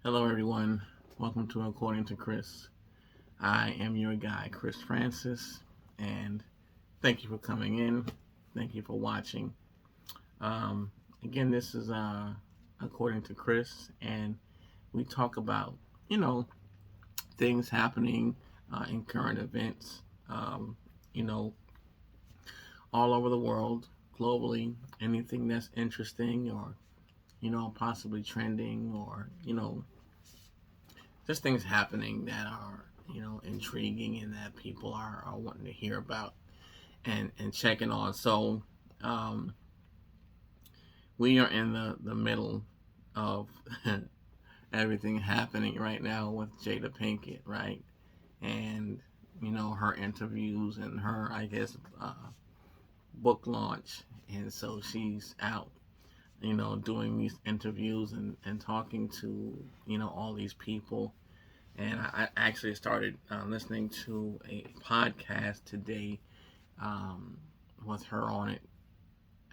Hello, everyone. Welcome to According to Chris. I am your guy, Chris Francis, and thank you for coming in. Thank you for watching. Again, this is According to Chris, and we talk about, you know, things happening in current events, um, you know, all over the world, globally, anything that's interesting or, possibly trending or, just things happening that are intriguing and that people are wanting to hear about and checking on. So um, we are in the middle of everything happening right now with Jada Pinkett, right? And her interviews and her, I guess, book launch. And so she's out, doing these interviews and talking to all these people. And I actually started listening to a podcast today um, with her on it.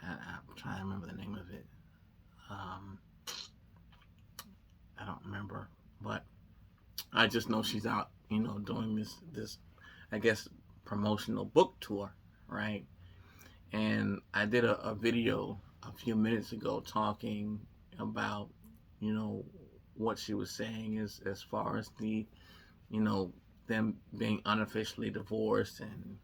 I'm trying to remember the name of it. Um, I don't remember, but I just know she's out, doing this I guess promotional book tour, right? And I did a video a few minutes ago talking about, you know, what she was saying as far as the you know, them being unofficially divorced. And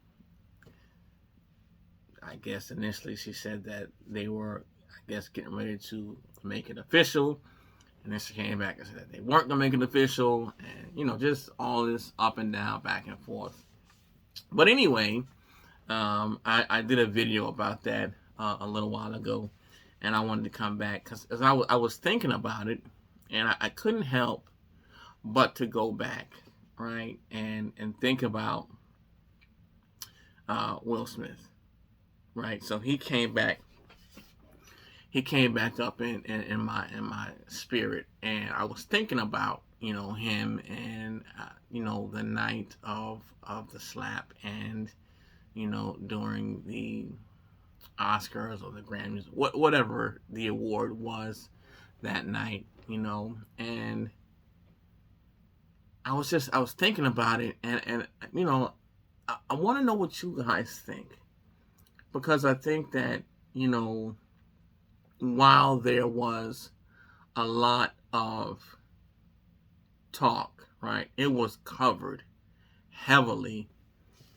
I guess initially she said that they were, I guess, getting ready to make it official. And then she came back and said that they weren't going to make it official. And, just all this up and down, back and forth. But anyway, I did a video about that a little while ago. And I wanted to come back because I was thinking about it. And I couldn't help but to go back, right? And think about Will Smith, right? So he came back up in my spirit, and I was thinking about him and the night of the slap, and during the Oscars or the Grammys, whatever the award was that night, and I was thinking about it, and I want to know what you guys think, because I think that you know while there was a lot of talk, right, it was covered heavily,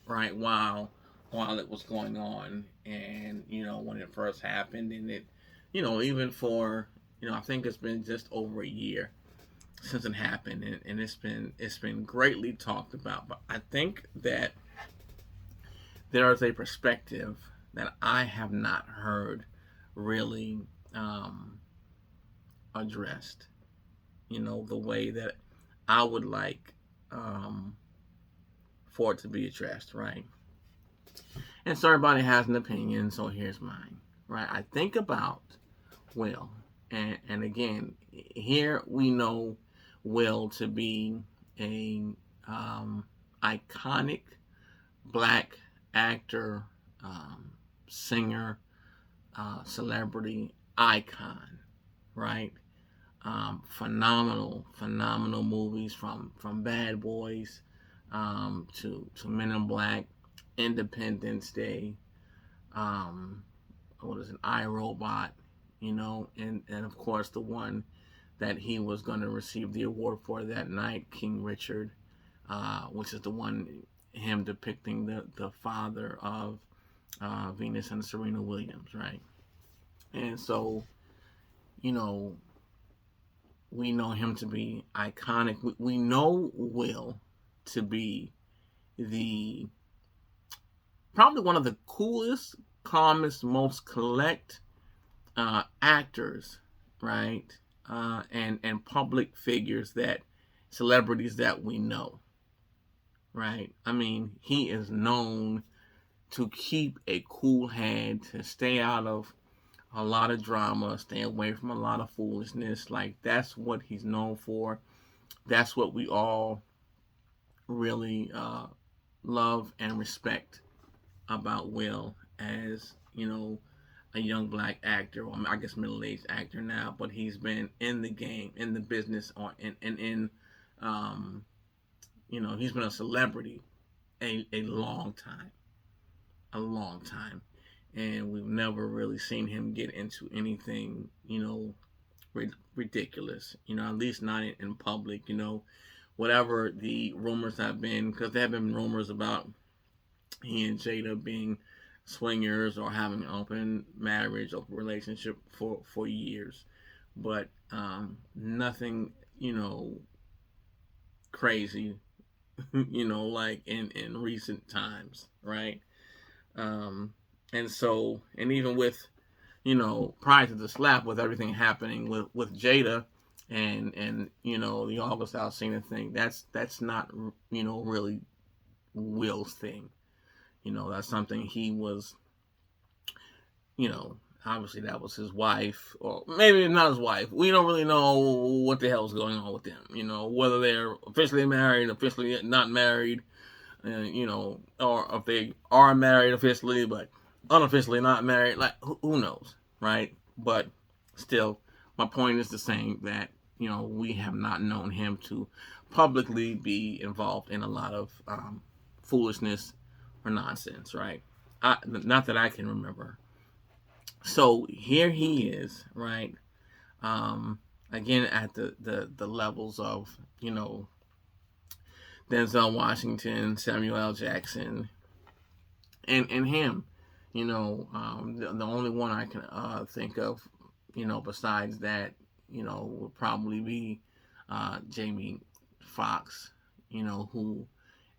right, while it was going on, and when it first happened, and it, even for I think it's been just over a year since it happened, and it's been greatly talked about. But I think that there is a perspective that I have not heard really um, addressed. The way that I would like um, for it to be addressed, right? And so everybody has an opinion, so here's mine, right? I think about Will, and again, here we know Will to be a iconic black actor, singer, celebrity icon, right? Phenomenal movies from Bad Boys to Men in Black, Independence Day, um, what is an iRobot, and of course the one that he was going to receive the award for that night, King Richard, which is the one him depicting the father of Venus and Serena Williams, right? And so, you know, we know him to be iconic. We know Will to be the probably one of the coolest, calmest, most collect actors, right? And public figures, that celebrities that we know, right? I mean, he is known to keep a cool head, to stay out of a lot of drama, stay away from a lot of foolishness. Like, that's what he's known for. That's what we all really love and respect about Will, as a young black actor, or I guess middle-aged actor now, but he's been in the game, in the business, or in um, he's been a celebrity a long time, and we've never really seen him get into anything, ridiculous. At least not in public. Whatever the rumors have been, because there have been rumors about he and Jada being swingers or having an open marriage, open relationship for years, but nothing, crazy, like in recent times, right? And so, and even with, prior to the slap, with everything happening with Jada and the August Alsina thing, that's not really Will's thing. That's something he was, obviously that was his wife, or maybe not his wife. We don't really know what the hell's going on with them, whether they're officially married, officially not married, or if they are married officially, but unofficially not married. Like, who knows, right? But still, my point is the same, that, we have not known him to publicly be involved in a lot of foolishness or nonsense, right? Not that I can remember. So here he is, right? Again, at the levels of, Denzel Washington, Samuel L. Jackson, and him. The only one I can think of, besides that, would probably be Jamie Foxx, who,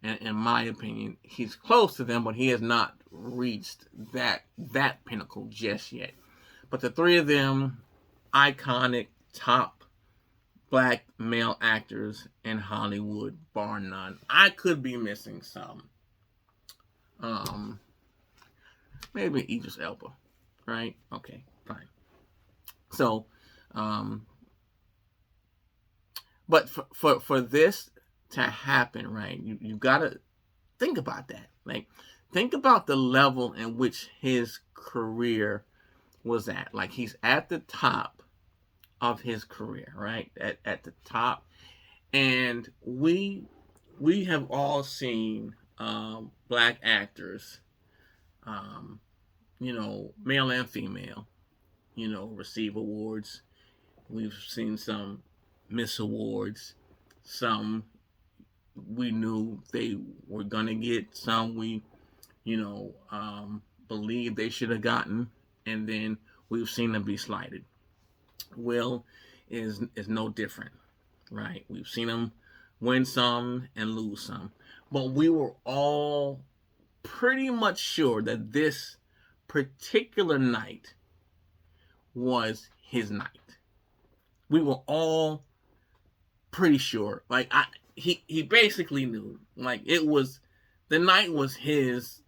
in my opinion, he's close to them, but he has not reached that pinnacle just yet. But the three of them, iconic, top black male actors in Hollywood, bar none. I could be missing some. Maybe Idris Elba, right? Okay, fine. So, but for this to happen, right? You gotta think about that. Like, think about the level in which his career was at. Like, he's at the top of his career, right? At the top, and we have all seen black actors, male and female, receive awards. We've seen some miss awards, some we knew they were gonna get, some we, believed they should have gotten, and then we've seen them be slighted. Will is no different, right? We've seen him win some and lose some, but we were all pretty much sure that this particular night was his night. We were all pretty sure. Like, he basically knew. Like, the night was his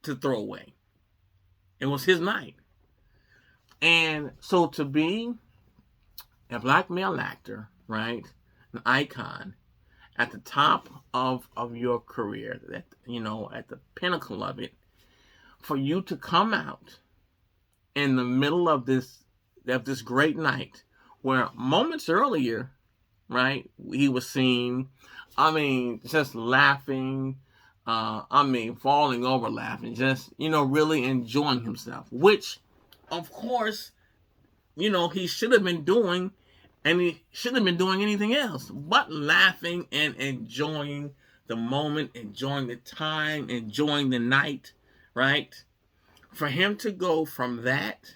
to throw away. It was his night. And so to be a black male actor, right, an icon, at the top of your career, at the pinnacle of it, for you to come out in the middle of this great night, where moments earlier, right, he was seen, just laughing, falling over laughing, just, really enjoying himself, which, of course, he should have been doing, and he shouldn't have been doing anything else but laughing and enjoying the moment, enjoying the time, enjoying the night, right? For him to go from that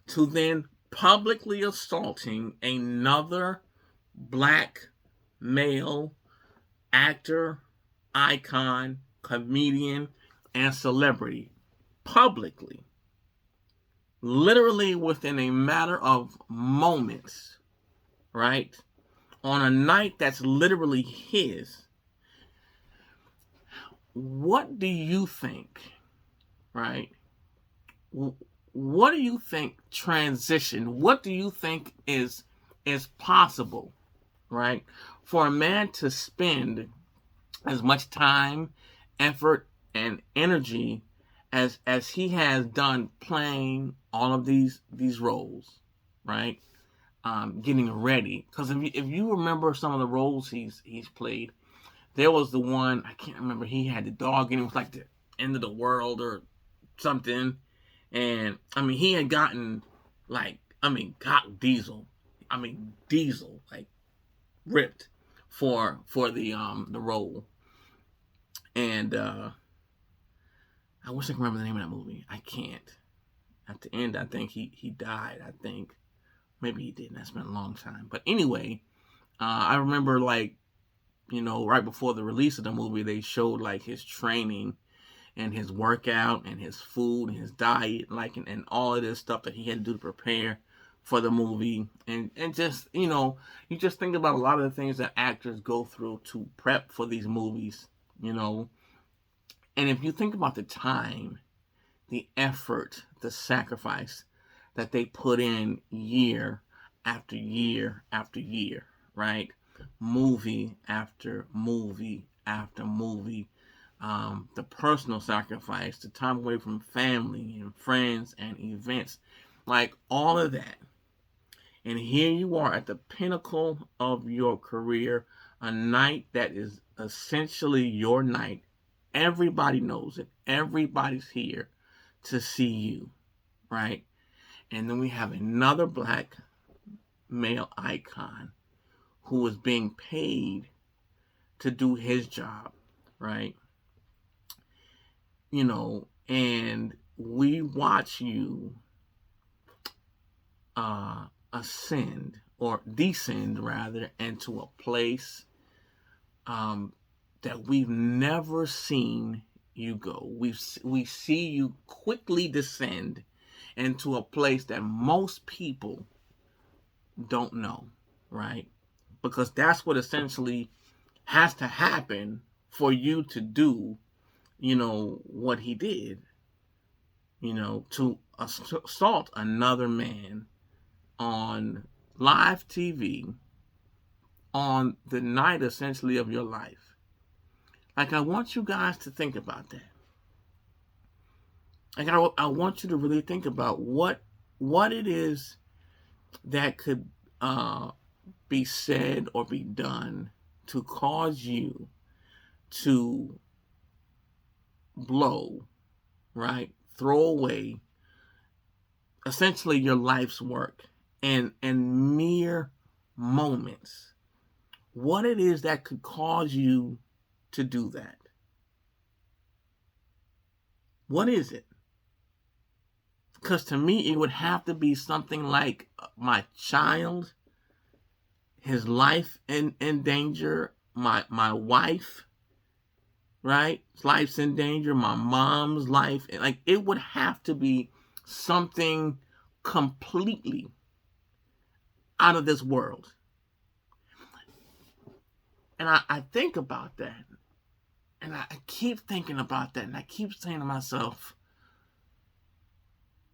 to then publicly assaulting another black male actor, icon, comedian, and celebrity publicly, literally within a matter of moments, right? On a night that's literally his. What do you think, right? What do you think transition? What do you think is possible, right? For a man to spend as much time, effort, and energy as he has done playing all of these roles, right? Getting ready, because if you remember some of the roles he's played, there was the one I can't remember. He had the dog, and it was like the end of the world or something. And I mean, he had gotten like Diesel. Diesel like ripped for the role. And I wish I could remember the name of that movie. I can't. At the end, I think he died. I think maybe he didn't. That's been a long time. But anyway, I remember like, right before the release of the movie, they showed like his training and his workout and his food and his diet, like and all of this stuff that he had to do to prepare for the movie. And just, you just think about a lot of the things that actors go through to prep for these movies, And if you think about the time, the effort, the sacrifice that they put in year after year after year, right? Movie after movie after movie. The personal sacrifice, the time away from family and friends and events, like all of that. And here you are at the pinnacle of your career, a night that is essentially your night. Everybody knows it. Everybody's here to see you, right? And then we have another black male icon who is being paid to do his job, right? And we watch you ascend or descend rather into a place that we've never seen you go. We see you quickly descend into a place that most people don't know, right? Because that's what essentially has to happen for you to do, what he did, to assault another man on live TV on the night essentially of your life. Like, I want you guys to think about that. Like, I want you to really think about what it is that could be said or be done to cause you to blow, right? Throw away essentially your life's work and mere moments. What it is that could cause you to do that? What is it? Because to me, it would have to be something like my child, his life in danger, my wife, right? His life's in danger, my mom's life. Like, it would have to be something completely out of this world. And I think about that. And I keep thinking about that. And I keep saying to myself,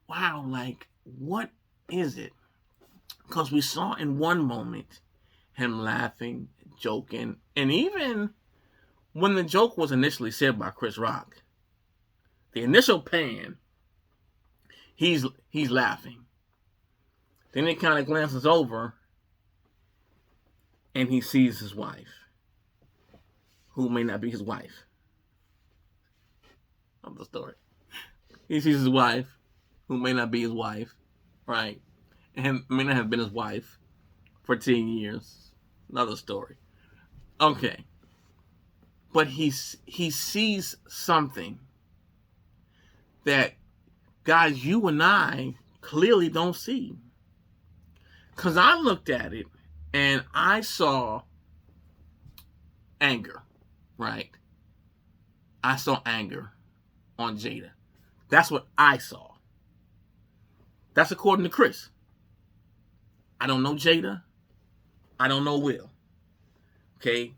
wow, like, what is it? Because we saw in one moment him laughing, joking, and even when the joke was initially said by Chris Rock, the initial pan, he's laughing. Then he kind of glances over and he sees his wife, who may not be his wife. Of the story. He sees his wife, who may not be his wife, right? And may not have been his wife for 10 years. Another story. Okay. But he sees something that, guys, you and I clearly don't see. Because I looked at it and I saw anger, right? I saw anger on Jada. That's what I saw. That's according to Chris. I don't know Jada. I don't know Will. Okay?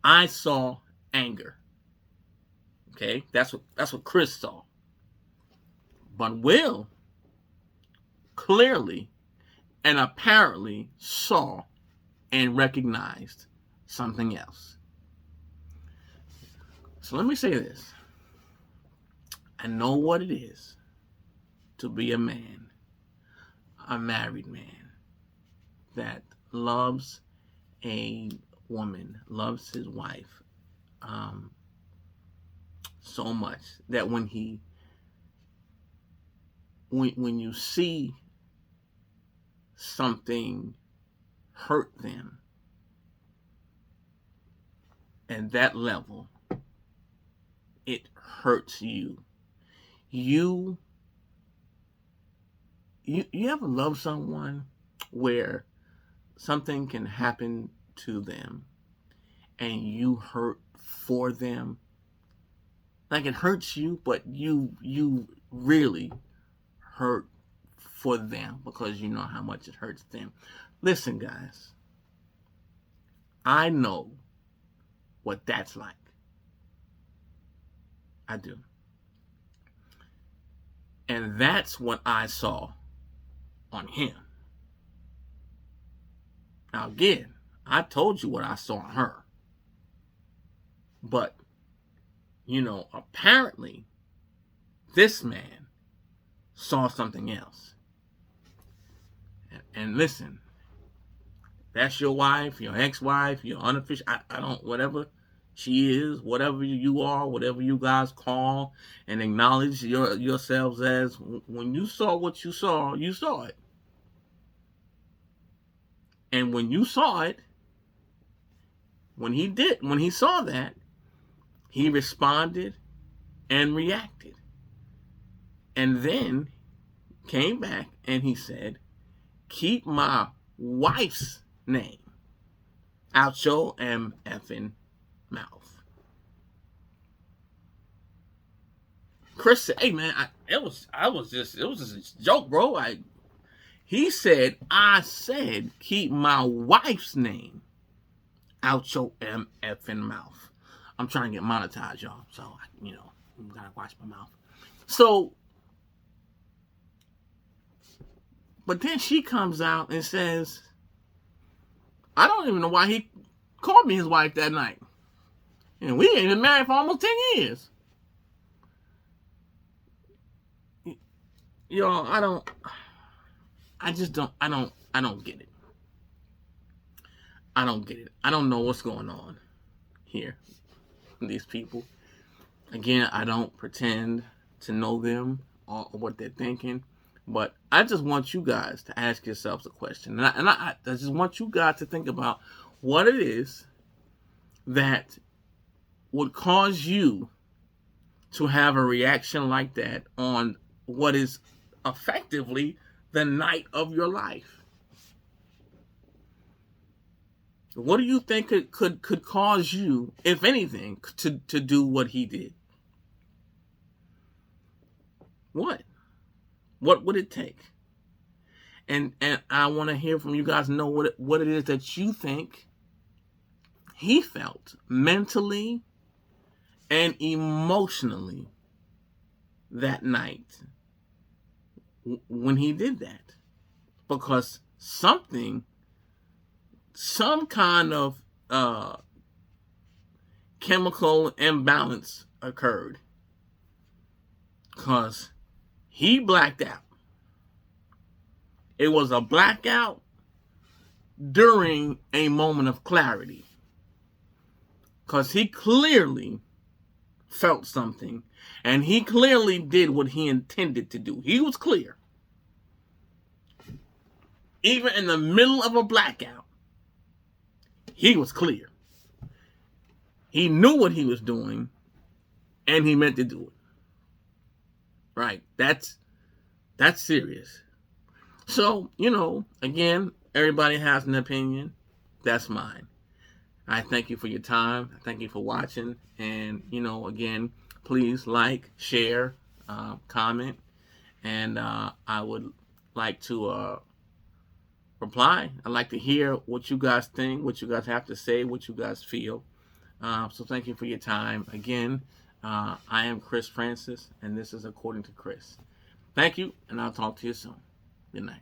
I saw anger. Okay? That's what Chris saw. But Will clearly and apparently saw and recognized something else. So let me say this. I know what it is to be a man, a married man, that loves a woman, loves his wife so much that when you see something hurt them at that level, it hurts you. You ever love someone where something can happen to them and you hurt for them? Like, it hurts you, but you really hurt for them because you know how much it hurts them. Listen, guys, I know what that's like. I do. And that's what I saw on him. Now, again, I told you what I saw on her. But, apparently, this man saw something else. And listen, that's your wife, your ex-wife, your unofficial, I don't, whatever she is, whatever you are, whatever you guys call and acknowledge yourselves as, when you saw what you saw it. And when you saw it, when he saw that, he responded and reacted. And then came back and he said, keep my wife's name out your effing mouth. Chris said, hey man, it was just a joke, bro. He said, I said, keep my wife's name out your effing mouth. I'm trying to get monetized, y'all. So, gotta watch my mouth. So, but then she comes out and says, I don't even know why he called me his wife that night. And we ain't been married for almost 10 years. Y'all, I don't get it. I don't get it. I don't know what's going on here. These people. Again, I don't pretend to know them or what they're thinking. But I just want you guys to ask yourselves a question. And I just want you guys to think about what it is that would cause you to have a reaction like that on what is effectively the night of your life. What do you think could cause you, if anything, to do what he did? What? What would it take? And I want to hear from you guys, know what it is that you think he felt mentally and emotionally that night when he did that. Because some kind of chemical imbalance occurred. Because he blacked out. It was a blackout during a moment of clarity. Because he clearly felt something. And he clearly did what he intended to do. He was clear. Even in the middle of a blackout, he was clear. He knew what he was doing. And he meant to do it. Right? That's serious. So, again, everybody has an opinion. That's mine. I thank you for your time. I thank you for watching. And, again, please like, share, comment. And I would like to reply. I'd like to hear what you guys think, what you guys have to say, what you guys feel. So thank you for your time. Again, I am Chris Francis, and this is According to Chris. Thank you, and I'll talk to you soon. Good night.